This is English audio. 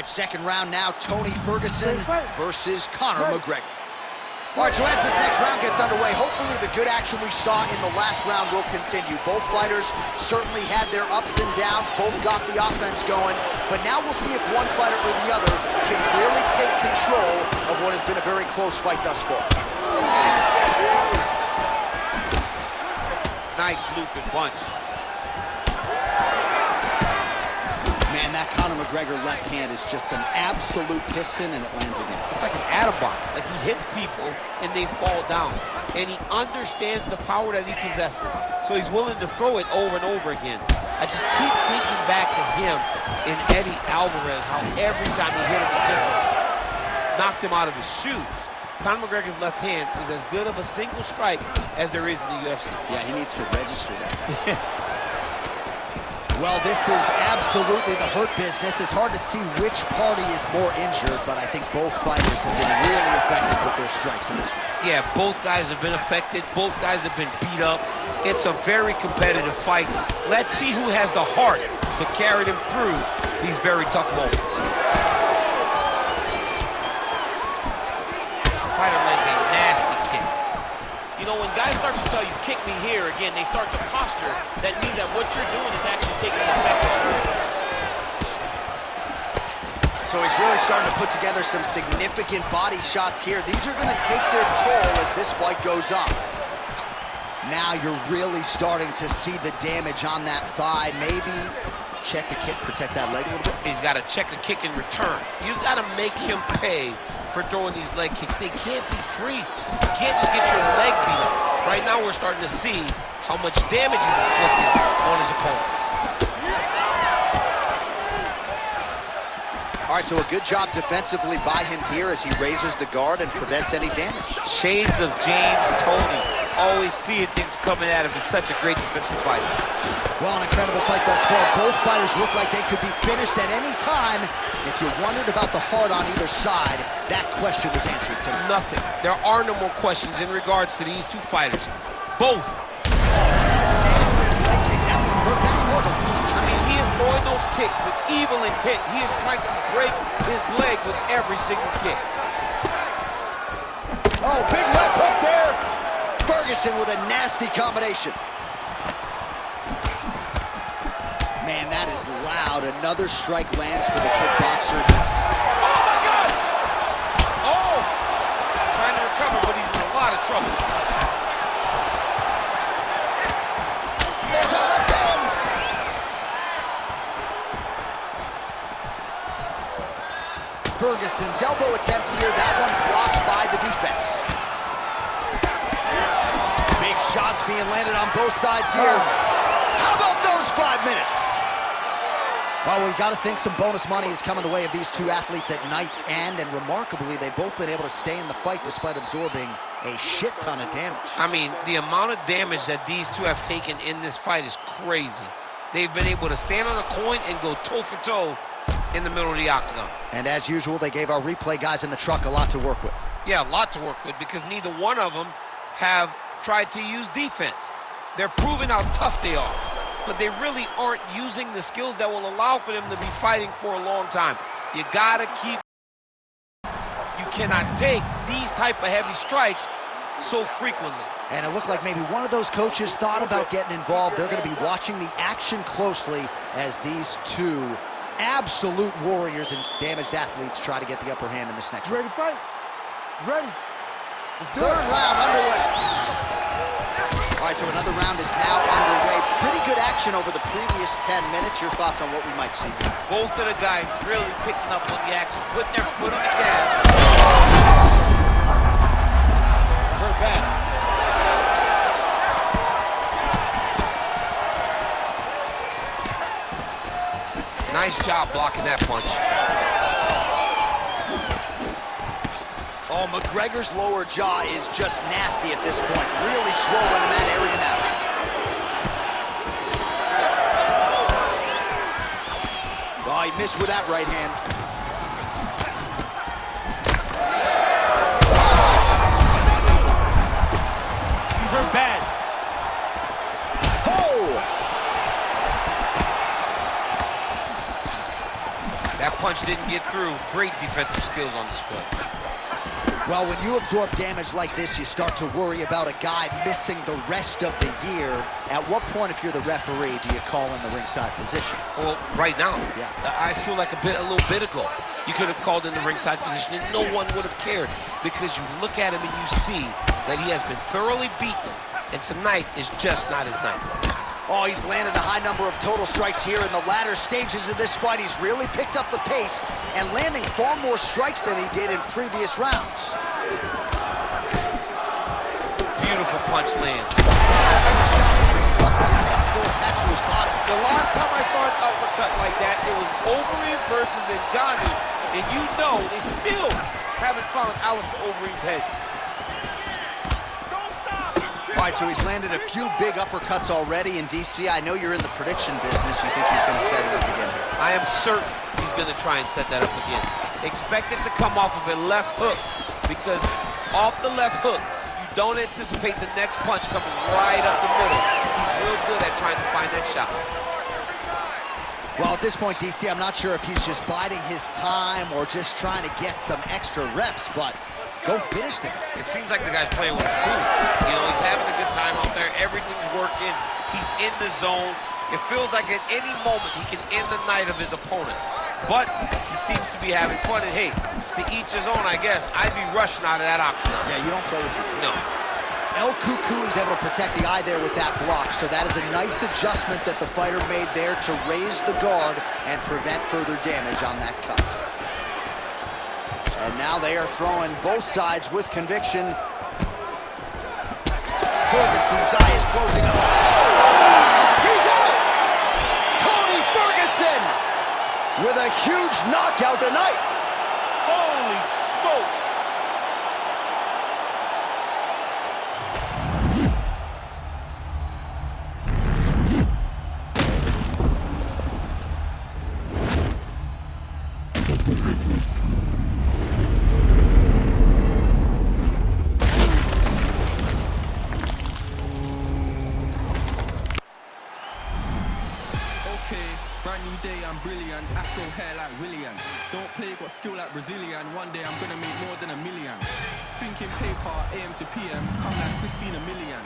right, second round now. Tony Ferguson versus Conor McGregor. All right, so as this next round gets underway, hopefully the good action we saw in the last round will continue. Both fighters certainly had their ups and downs. Both got the offense going. But now we'll see if one fighter or the other can really take control of what has been a very close fight thus far. Nice looping punch. Man, that Conor McGregor left hand is just an absolute piston, and it lands again. It's like an atom bomb. Like, he hits people and they fall down. And he understands the power that he possesses. So he's willing to throw it over and over again. I just keep thinking back to him in Eddie Alvarez, how every time he hit him, it just knocked him out of his shoes. Conor McGregor's left hand is as good of a single strike as there is in the UFC. Yeah, he needs to register that. Well, this is absolutely the hurt business. It's hard to see which party is more injured, but I think both fighters have been really effective with their strikes in this one. Yeah, both guys have been affected. Both guys have been beat up. It's a very competitive fight. Let's see who has the heart to carry them through these very tough moments. Fighter lands a nasty kick. You know, when guys start to tell you, kick me here, again, they start to posture. That means that what you're doing is actually taking effect on you. So he's really starting to put together some significant body shots here. These are going to take their toll as this fight goes on. Now you're really starting to see the damage on that thigh. Maybe check a kick, protect that leg a little bit. He's got to check a kick in return. You've got to make him pay for throwing these leg kicks. They can't be free. You can't just get your leg beat up. Right now we're starting to see how much damage he's inflicted on his opponent. All right, so a good job defensively by him here as he raises the guard and prevents any damage. Shades of James Toney. Always seeing things coming at him. He's such a great defensive fighter. Well, an incredible fight thus far. Both fighters look like they could be finished at any time. If you wondered about the heart on either side, that question was answered tonight. Nothing. There are no more questions in regards to these two fighters. Both. Just a nasty leg kick. That one hurt. That's hard to watch. I mean, he is throwing those kicks with evil intent. He is trying to break his leg with every single kick. Oh, big left hook there. Ferguson with a nasty combination. Man, that is loud. Another strike lands for the kickboxer. Oh, my God! Oh! Trying to recover, but he's in a lot of trouble. There's a left hand! Ferguson's elbow attempt here. That one blocked by the defense. Big shots being landed on both sides here. How about those 5 minutes? Well, we've got to think some bonus money is coming the way of these two athletes at night's end, and remarkably, they've both been able to stay in the fight despite absorbing a shit ton of damage. I mean, the amount of damage that these two have taken in this fight is crazy. They've been able to stand on a coin and go toe-for-toe in the middle of the octagon. And as usual, they gave our replay guys in the truck a lot to work with. Yeah, a lot to work with, because neither one of them have tried to use defense. They're proving how tough they are, but they really aren't using the skills that will allow for them to be fighting for a long time. You gotta keep. You cannot take these type of heavy strikes so frequently. And it looked like maybe one of those coaches thought about getting involved. They're going to be watching the action closely as these two absolute warriors and damaged athletes try to get the upper hand in this next round. Ready to fight? Ready. Third round underway. All right, so another round is now underway. Pretty good action over the previous 10 minutes. Your thoughts on what we might see? Both of the guys really picking up on the action, putting their foot on the gas. Hurt bad. Nice job blocking that punch. Oh, McGregor's lower jaw is just nasty at this point. Really swollen in that area now. Oh, he missed with that right hand. He's hurt bad. Oh! That punch didn't get through. Great defensive skills on display. Well, when you absorb damage like this, you start to worry about a guy missing the rest of the year. At what point, if you're the referee, do you call in the ringside position? Well, right now, yeah. I feel like a little bit ago, you could have called in the ringside position and no one would have cared, because you look at him and you see that he has been thoroughly beaten, and tonight is just not his night. Oh, he's landed a high number of total strikes here in the latter stages of this fight. He's really picked up the pace and landing far more strikes than he did in previous rounds. Beautiful punch lands. His head still attached to his body. The last time I saw an uppercut like that, it was Overeem versus Ngannou, and you know they still haven't found Alistair Overeem's head. All right, so he's landed a few big uppercuts already in DC. I know you're in the prediction business. You think he's going to set it up again? I am certain he's going to try and set that up again. Expect it to come off of a left hook, because off the left hook, you don't anticipate the next punch coming right up the middle. He's real good at trying to find that shot. Well, at this point, DC, I'm not sure if he's just biding his time or just trying to get some extra reps, but go finish that. It seems like the guy's playing with his food. You know, he's having a good time out there. Everything's working. He's in the zone. It feels like at any moment he can end the night of his opponent. But he seems to be having fun. And hey, to each his own, I guess. I'd be rushing out of that octagon. Yeah, you don't play with your food. No. El Cucu is able to protect the eye there with that block. So that is a nice adjustment that the fighter made there to raise the guard and prevent further damage on that cut. And now they are throwing both sides with conviction. Ferguson's eye is closing up. He's out! Tony Ferguson with a huge knockout tonight. Holy smokes! Brand new day, I'm brilliant. Afro hair like William. Don't play, got skill like Brazilian. One day I'm gonna make more than $1 million. Thinking paper, AM to PM. Come like Christina Milian.